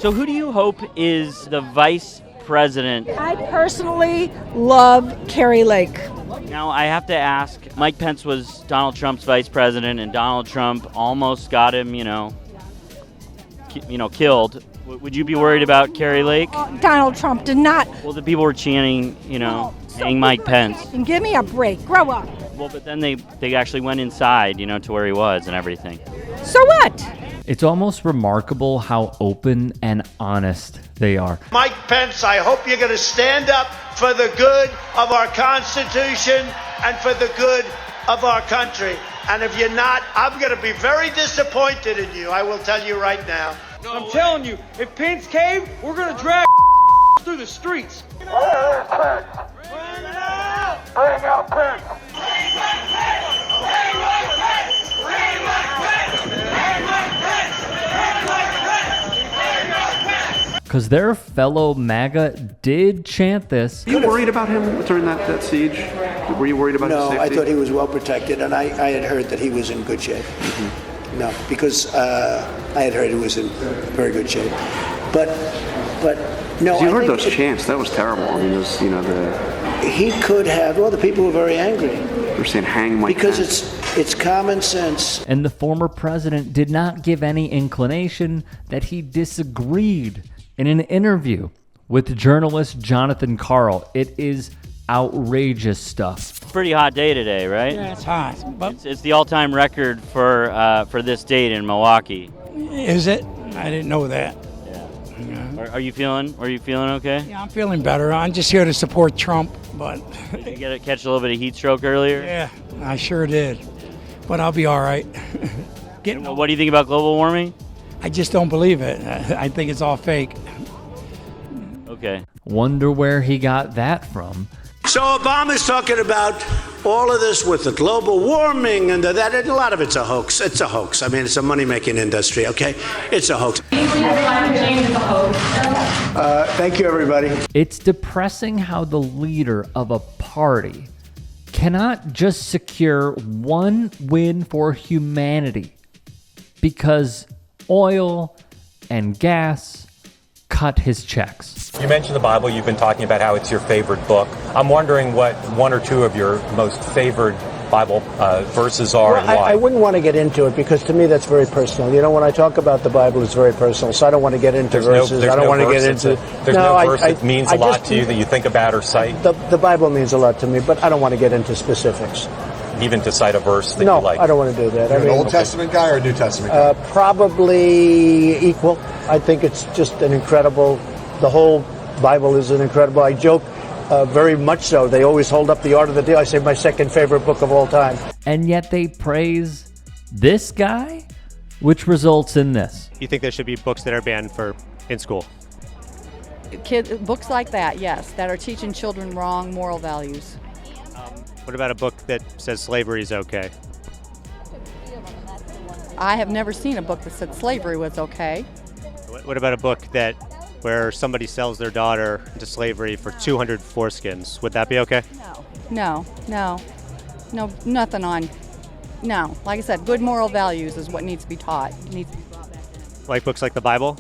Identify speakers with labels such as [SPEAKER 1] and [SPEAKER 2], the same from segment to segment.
[SPEAKER 1] So who do you hope is the vice president?
[SPEAKER 2] I personally love Kari Lake.
[SPEAKER 1] Now, I have to ask, Mike Pence was Donald Trump's vice president, and Donald Trump almost got him, killed. Would you be worried about Kari Lake?
[SPEAKER 2] Donald Trump did not.
[SPEAKER 1] Well, the people were chanting, hang Mike Pence.
[SPEAKER 2] And give me a break. Grow up.
[SPEAKER 1] Well, but then they actually went inside, to where he was and everything.
[SPEAKER 2] So what?
[SPEAKER 3] It's almost remarkable how open and honest they are.
[SPEAKER 4] Mike Pence, I hope you're going to stand up for the good of our Constitution and for the good of our country. And if you're not, I'm going to be very disappointed in you. I will tell you right now.
[SPEAKER 5] I'm telling you, if Pence caved, we're going to drag through the streets.
[SPEAKER 4] Bring out Pence! Bring out Pence! Bring Mike Pence! Bring Mike Pence! Bring Mike Pence! Bring Mike Pence! Bring Mike Pence! Bring Mike Pence!
[SPEAKER 3] Because their fellow MAGA did chant this.
[SPEAKER 6] Were you worried about him during that siege? Were you worried about his safety?
[SPEAKER 7] No, I thought he was well protected, and I had heard that he was in good shape. Mm-hmm. No, because I had heard he was in very good shape. But no.
[SPEAKER 6] You heard those chants. That was terrible. I mean, those,
[SPEAKER 7] he could have. Well, the people were very angry.
[SPEAKER 6] They're saying, "Hang Mike Pence."
[SPEAKER 7] Because it's common sense.
[SPEAKER 3] And the former president did not give any inclination that he disagreed in an interview with journalist Jonathan Karl. It is outrageous stuff.
[SPEAKER 1] Pretty hot day today, right?
[SPEAKER 8] Yeah, it's hot. But
[SPEAKER 1] it's the all-time record for this date in Milwaukee.
[SPEAKER 8] Is it? I didn't know that.
[SPEAKER 1] Yeah. Are you feeling okay?
[SPEAKER 8] Yeah, I'm feeling better. I'm just here to support Trump, but
[SPEAKER 1] Did you catch a little bit of heat stroke earlier?
[SPEAKER 8] Yeah, I sure did. But I'll be all right.
[SPEAKER 1] What do you think about global warming?
[SPEAKER 8] I just don't believe it. I think it's all fake.
[SPEAKER 1] Okay.
[SPEAKER 3] Wonder where he got that from.
[SPEAKER 7] So Obama's talking about all of this with the global warming and that, and a lot of it's a hoax. It's a hoax. I mean, it's a money-making industry, okay? It's a hoax. Thank you, everybody.
[SPEAKER 3] It's depressing how the leader of a party cannot just secure one win for humanity because oil and gas cut his checks.
[SPEAKER 9] You mentioned the Bible. You've been talking about how it's your favorite book. I'm wondering what one or two of your most favorite Bible verses are and why.
[SPEAKER 7] I wouldn't want to get into it because to me that's very personal. When I talk about the Bible, it's very personal, so I don't want to get into verses. I don't want to get into...
[SPEAKER 9] There's no verse that means a lot to you that you think about or cite?
[SPEAKER 7] The Bible means a lot to me, but I don't want to get into specifics.
[SPEAKER 9] Even to cite a verse that you like?
[SPEAKER 7] No, I don't want to do that.
[SPEAKER 10] You're an Old Testament guy or a New Testament guy?
[SPEAKER 7] Probably equal. I think it's just an incredible... The whole Bible is an incredible... I joke very much so. They always hold up the Art of the Deal. I say my second favorite book of all time.
[SPEAKER 3] And yet they praise this guy, which results in this.
[SPEAKER 11] You think there should be books that are banned in school?
[SPEAKER 12] Books like that, yes, that are teaching children wrong moral values.
[SPEAKER 11] What about a book that says slavery is okay?
[SPEAKER 12] I have never seen a book that said slavery was okay.
[SPEAKER 11] What about a book where somebody sells their daughter into slavery for 200 foreskins? Would that be okay?
[SPEAKER 12] No, nothing on. No, like I said, good moral values is what needs to be taught. It needs to be brought back in.
[SPEAKER 11] Like books like the Bible?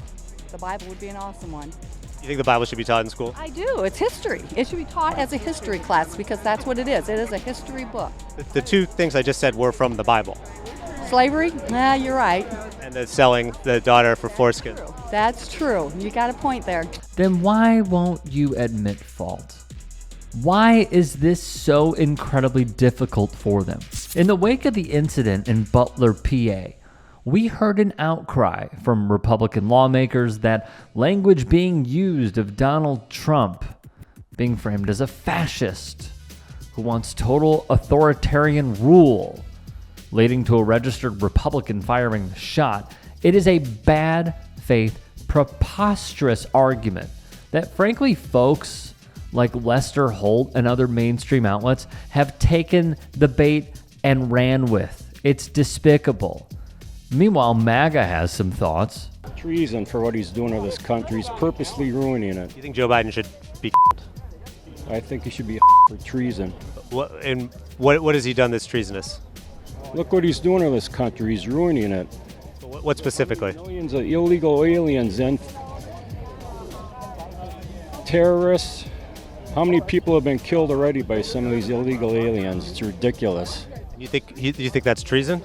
[SPEAKER 12] The Bible would be an awesome one.
[SPEAKER 11] You think the Bible should be taught in school?
[SPEAKER 12] I do. It's history. It should be taught as a history class because that's what it is. It is a history book.
[SPEAKER 11] The two things I just said were from the Bible.
[SPEAKER 12] Slavery? Nah, you're right.
[SPEAKER 11] And the selling the daughter for foreskin.
[SPEAKER 12] That's true. You got a point there.
[SPEAKER 3] Then why won't you admit fault? Why is this so incredibly difficult for them? In the wake of the incident in Butler, PA, we heard an outcry from Republican lawmakers that language being used of Donald Trump being framed as a fascist who wants total authoritarian rule, leading to a registered Republican firing the shot. It is a bad faith, preposterous argument that, frankly, folks like Lester Holt and other mainstream outlets have taken the bait and ran with. It's despicable. Meanwhile, MAGA has some thoughts.
[SPEAKER 13] Treason for what he's doing to this country. He's purposely ruining it.
[SPEAKER 11] You think Joe Biden should be?
[SPEAKER 13] I think he should be for treason.
[SPEAKER 11] What has he done that's treasonous?
[SPEAKER 13] Look what he's doing to this country. He's ruining it.
[SPEAKER 11] What specifically?
[SPEAKER 13] Millions of illegal aliens in terrorists. How many people have been killed already by some of these illegal aliens? It's ridiculous.
[SPEAKER 11] You think that's treason?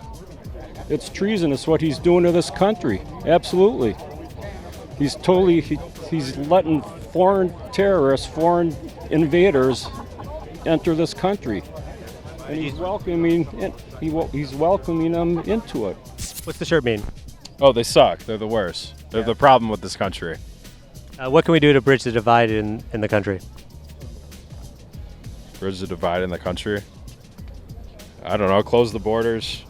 [SPEAKER 13] It's treason. It's what he's doing to this country. Absolutely. He's letting foreign terrorists, foreign invaders enter this country. And he's welcoming them into it.
[SPEAKER 11] What's the shirt mean?
[SPEAKER 14] Oh, they suck. They're the worst. They're the problem with this country.
[SPEAKER 11] What can we do to bridge the divide in the country?
[SPEAKER 14] Bridge the divide in the country? I don't know. Close the borders.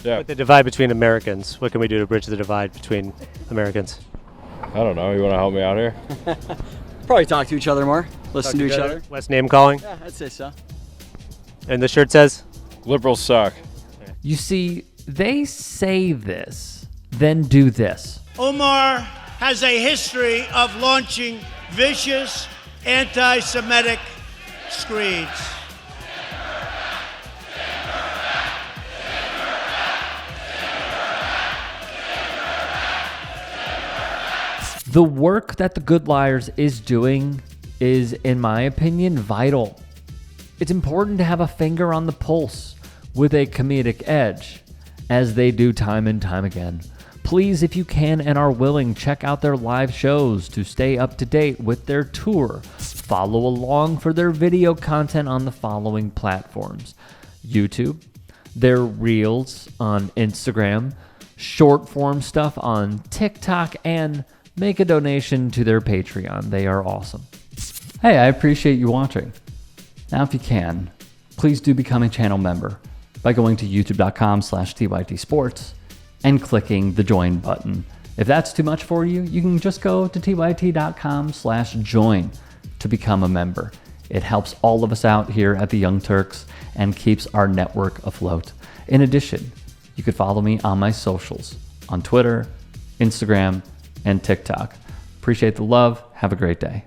[SPEAKER 14] Yeah.
[SPEAKER 11] With the divide between Americans, what can we do to bridge the divide between Americans?
[SPEAKER 14] I don't know. You want to help me out here?
[SPEAKER 15] Probably talk to each other more. Listen to each other.
[SPEAKER 11] Less name calling?
[SPEAKER 15] Yeah, I'd say so.
[SPEAKER 11] And the shirt says?
[SPEAKER 14] Liberals suck.
[SPEAKER 3] You see, they say this, then do this.
[SPEAKER 16] Omar has a history of launching vicious anti-Semitic screeds.
[SPEAKER 3] The work that the Good Liars is doing is, in my opinion, vital. It's important to have a finger on the pulse with a comedic edge, as they do time and time again. Please, if you can and are willing, check out their live shows to stay up to date with their tour. Follow along for their video content on the following platforms: YouTube, their Reels on Instagram, short form stuff on TikTok, and make a donation to their Patreon. They are awesome. Hey, I appreciate you watching. Now, if you can, please do become a channel member by going to youtube.com/TYTsports and clicking the join button. If that's too much for you, you can just go to tyt.com/join to become a member. It helps all of us out here at the Young Turks and keeps our network afloat. In addition, you could follow me on my socials on Twitter, Instagram, and TikTok. Appreciate the love. Have a great day.